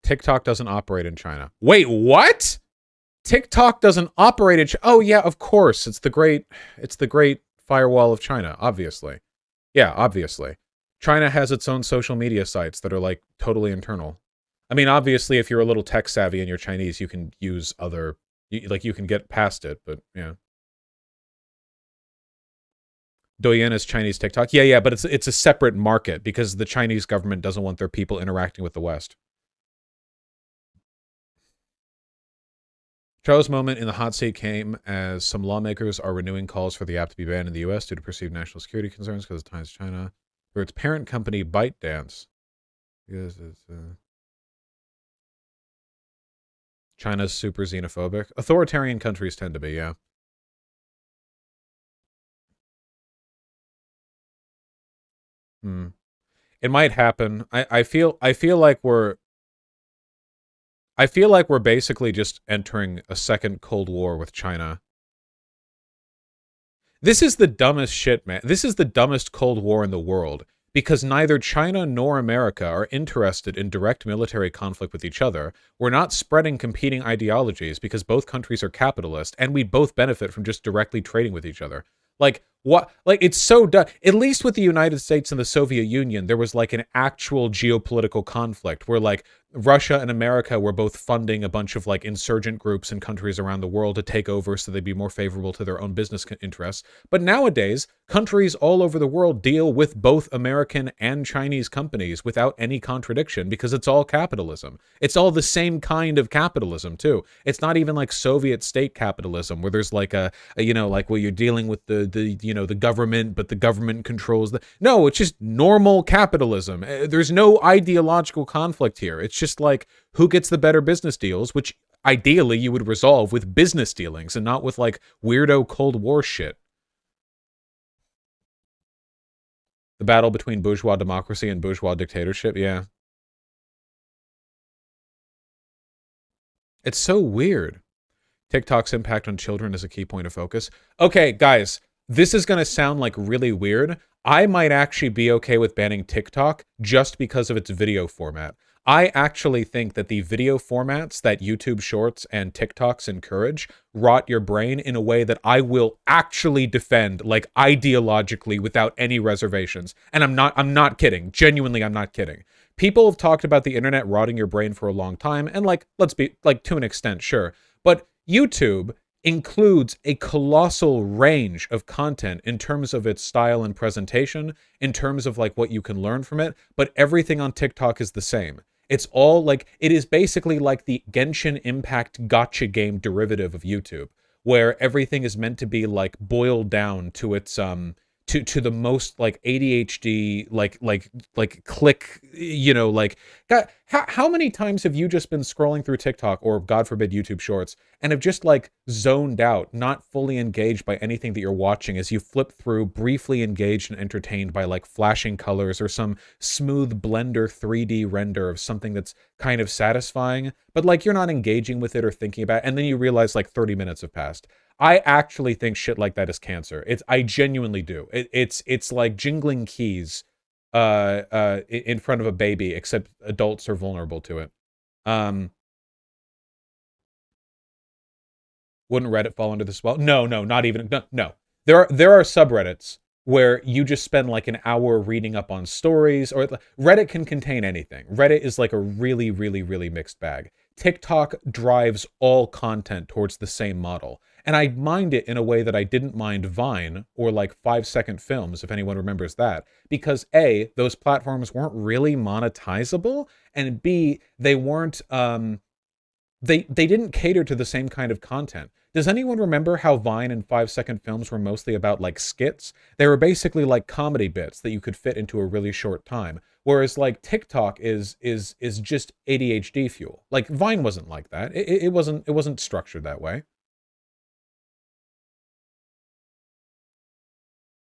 TikTok doesn't operate in China. Wait, what? TikTok doesn't operate in China. Oh yeah, of course. It's the great firewall of China, obviously. Yeah, obviously. China has its own social media sites that are like totally internal. I mean, obviously if you're a little tech savvy and you're Chinese, you can use other you can get past it, but yeah. Douyin is Chinese TikTok. Yeah, but it's a separate market because the Chinese government doesn't want their people interacting with the West. Charles' moment in the hot seat came as some lawmakers are renewing calls for the app to be banned in the U.S. due to perceived national security concerns because it ties China for its parent company ByteDance. Because it's China's super xenophobic. Authoritarian countries tend to be, yeah. It might happen. I feel like we're basically just entering a second Cold War with China. This is the dumbest shit, man. This is the dumbest Cold War in the world because neither China nor America are interested in direct military conflict with each other. We're not spreading competing ideologies because both countries are capitalist and we both benefit from just directly trading with each other. Like, what? Like, it's so dumb. At least with the United States and the Soviet Union, there was like an actual geopolitical conflict where like Russia and America were both funding a bunch of like insurgent groups in countries around the world to take over so they'd be more favorable to their own business interests. But nowadays, countries all over the world deal with both American and Chinese companies without any contradiction because it's all capitalism. It's all the same kind of capitalism too. It's not even like Soviet state capitalism where there's like a you know, like where you're dealing with the you know, the government, but the government controls the... No, it's just normal capitalism. There's no ideological conflict here. It's just like who gets the better business deals, which ideally you would resolve with business dealings and not with like weirdo Cold War shit. The battle between bourgeois democracy and bourgeois dictatorship, yeah. It's so weird. TikTok's impact on children is a key point of focus. Okay, guys, this is going to sound like really weird. I might actually be okay with banning TikTok just because of its video format. I actually think that the video formats that YouTube Shorts and TikToks encourage rot your brain in a way that I will actually defend, like ideologically, without any reservations. And I'm not kidding. Genuinely, I'm not kidding. People have talked about the internet rotting your brain for a long time, and like, let's be, like, to an extent, sure. But YouTube includes a colossal range of content in terms of its style and presentation, in terms of like what you can learn from it, but everything on TikTok is the same. It's all like, it is basically like the Genshin Impact gacha game derivative of YouTube, where everything is meant to be like boiled down to its to the most like ADHD like click, you know, like God, how many times have you just been scrolling through TikTok or God forbid YouTube Shorts and have just like zoned out, not fully engaged by anything that you're watching as you flip through, briefly engaged and entertained by like flashing colors or some smooth Blender 3D render of something that's kind of satisfying, but like you're not engaging with it or thinking about it, and then you realize like 30 minutes have passed. I actually think shit like that is cancer. I genuinely do. It's like jingling keys in front of a baby, except adults are vulnerable to it. Wouldn't Reddit fall under this well? No, not even. No. There are subreddits where you just spend like an hour reading up on stories, or Reddit can contain anything. Reddit is like a really, really, really mixed bag. TikTok drives all content towards the same model. And I mind it in a way that I didn't mind Vine or like 5-second films, if anyone remembers that. Because A, those platforms weren't really monetizable, and B, they weren't, they didn't cater to the same kind of content. Does anyone remember how Vine and 5-second films were mostly about like skits? They were basically like comedy bits that you could fit into a really short time. Whereas like TikTok is just ADHD fuel. Like Vine wasn't like that. It wasn't structured that way.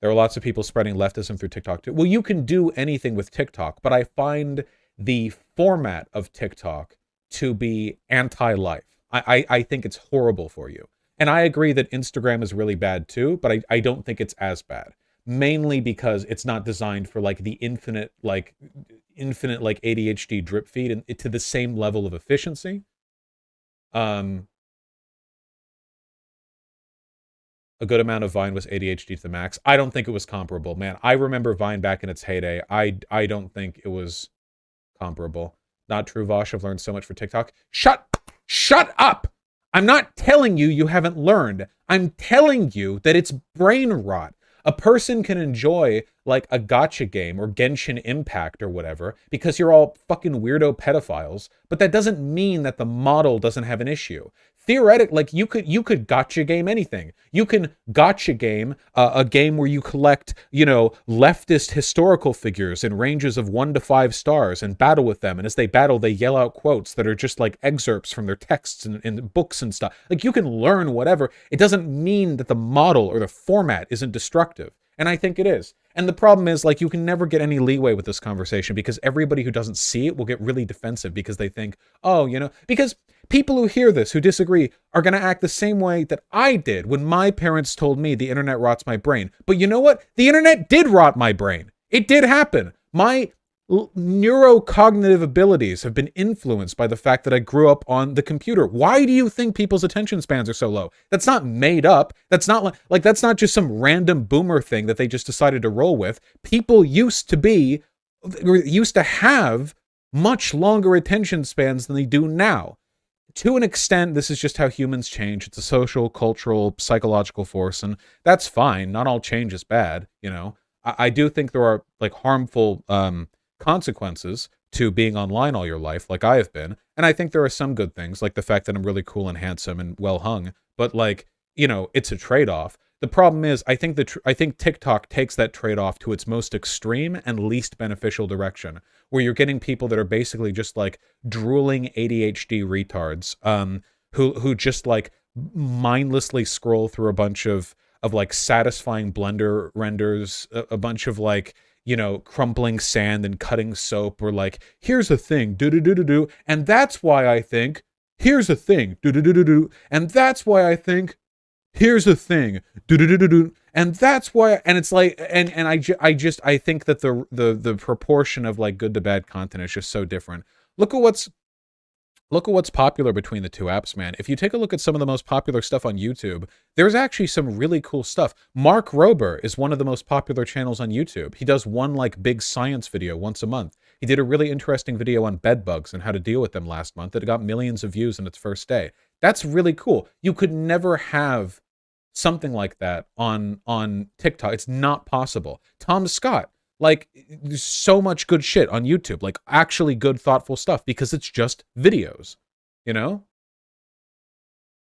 There are lots of people spreading leftism through TikTok too. Well, you can do anything with TikTok, but I find the format of TikTok to be anti-life. I think it's horrible for you. And I agree that Instagram is really bad too, but I don't think it's as bad. Mainly because it's not designed for like the infinite like infinite like ADHD drip feed and to the same level of efficiency. A good amount of Vine was ADHD to the max. I don't think it was comparable, man. I remember Vine back in its heyday. I don't think it was comparable. Not true, Vaush. I've learned so much for TikTok. Shut up! I'm not telling you you haven't learned. I'm telling you that it's brain rot. A person can enjoy like a gacha game or Genshin Impact or whatever because you're all fucking weirdo pedophiles, but that doesn't mean that the model doesn't have an issue. Theoretically, like you could gacha game anything. You can gacha game a game where you collect, you know, leftist historical figures in ranges of 1 to 5 stars and battle with them. And as they battle, they yell out quotes that are just like excerpts from their texts and books and stuff. Like you can learn whatever. It doesn't mean that the model or the format isn't destructive. And I think it is. And the problem is, like, you can never get any leeway with this conversation because everybody who doesn't see it will get really defensive because they think, oh, you know, because people who hear this, who disagree, are going to act the same way that I did when my parents told me the internet rots my brain. But you know what? The internet did rot my brain. It did happen. My neurocognitive abilities have been influenced by the fact that I grew up on the computer. Why do you think people's attention spans are so low? That's not made up. That's not like that's not just some random boomer thing that they just decided to roll with. People used to have much longer attention spans than they do now. To an extent, this is just how humans change. It's a social, cultural, psychological force, and that's fine. Not all change is bad, you know. I do think there are like harmful consequences to being online all your life, like I have been. And I think there are some good things, like the fact that I'm really cool and handsome and well hung. But like, you know, it's a trade-off. The problem is, I think TikTok takes that trade-off to its most extreme and least beneficial direction, where you're getting people that are basically just like drooling ADHD retards, who just like mindlessly scroll through a bunch of like satisfying Blender renders, a bunch of like, you know, crumpling sand and cutting soap, or like, here's a thing, do-do-do-do-do, and that's why I think, here's a thing, do-do-do-do-do, and that's why I think, here's a thing, do-do-do-do-do, and that's why, and it's like, and I think that the proportion of like good to bad content is just so different. Look at what's popular between the two apps, man. If you take a look at some of the most popular stuff on YouTube, there's actually some really cool stuff. Mark Rober is one of the most popular channels on YouTube. He does one like big science video once a month. He did a really interesting video on bed bugs and how to deal with them last month that got millions of views in its first day. That's really cool. You could never have something like that on TikTok. It's not possible. Tom Scott, like, there's so much good shit on YouTube, like actually good, thoughtful stuff, because it's just videos, you know?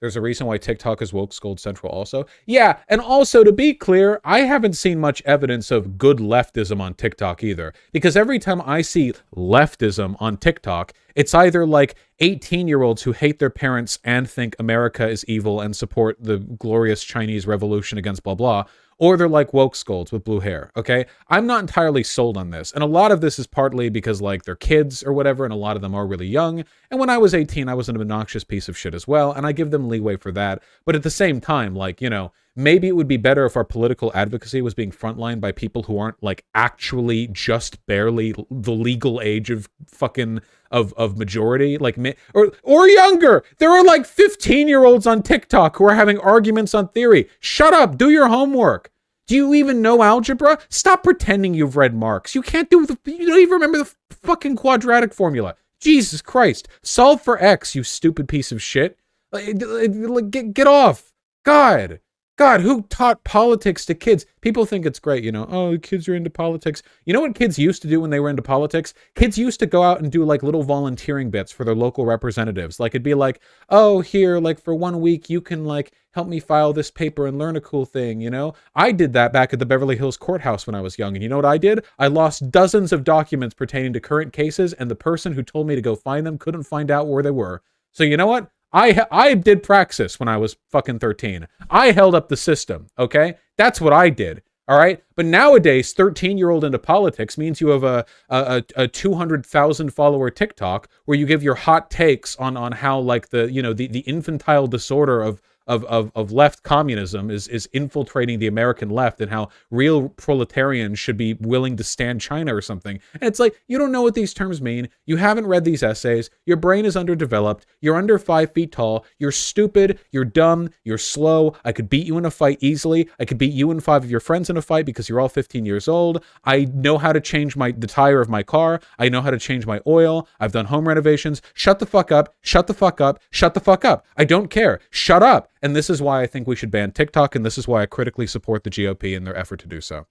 There's a reason why TikTok is woke scold central also. Yeah, and also, to be clear, I haven't seen much evidence of good leftism on TikTok either, because every time I see leftism on TikTok, it's either like 18-year-olds who hate their parents and think America is evil and support the glorious Chinese revolution against blah blah, or they're like woke scolds with blue hair, okay? I'm not entirely sold on this, and a lot of this is partly because like they're kids or whatever, and a lot of them are really young, and when I was 18, I was an obnoxious piece of shit as well, and I give them leeway for that, but at the same time, like, you know, maybe it would be better if our political advocacy was being frontlined by people who aren't like actually just barely the legal age of fucking of majority, like me or younger. There are like 15-year-olds on TikTok who are having arguments on theory. Shut up, do your homework. Do you even know algebra? Stop pretending you've read Marx. You can't you don't even remember the fucking quadratic formula. Jesus Christ. Solve for X, you stupid piece of shit. Get off. God, who taught politics to kids? People think it's great, you know, oh, kids are into politics. You know what kids used to do when they were into politics? Kids used to go out and do like little volunteering bits for their local representatives. Like it'd be like, oh, here, like for 1 week, you can like help me file this paper and learn a cool thing, you know? I did that back at the Beverly Hills courthouse when I was young. And you know what I did? I lost dozens of documents pertaining to current cases, and the person who told me to go find them couldn't find out where they were. So you know what? I did praxis when I was fucking 13. I held up the system, okay? That's what I did, all right? But nowadays, 13-year-old into politics means you have a 200,000 follower TikTok where you give your hot takes on how like the, you know, the infantile disorder of left communism is infiltrating the American left, and how real proletarians should be willing to stand China or something. And it's like, you don't know what these terms mean. You haven't read these essays. Your brain is underdeveloped. You're under 5 feet tall. You're stupid. You're dumb. You're slow. I could beat you in a fight easily. I could beat you and 5 of your friends in a fight because you're all 15 years old. I know how to change the tire of my car. I know how to change my oil. I've done home renovations. Shut the fuck up. Shut the fuck up. Shut the fuck up. I don't care. Shut up. And this is why I think we should ban TikTok, and this is why I critically support the GOP in their effort to do so.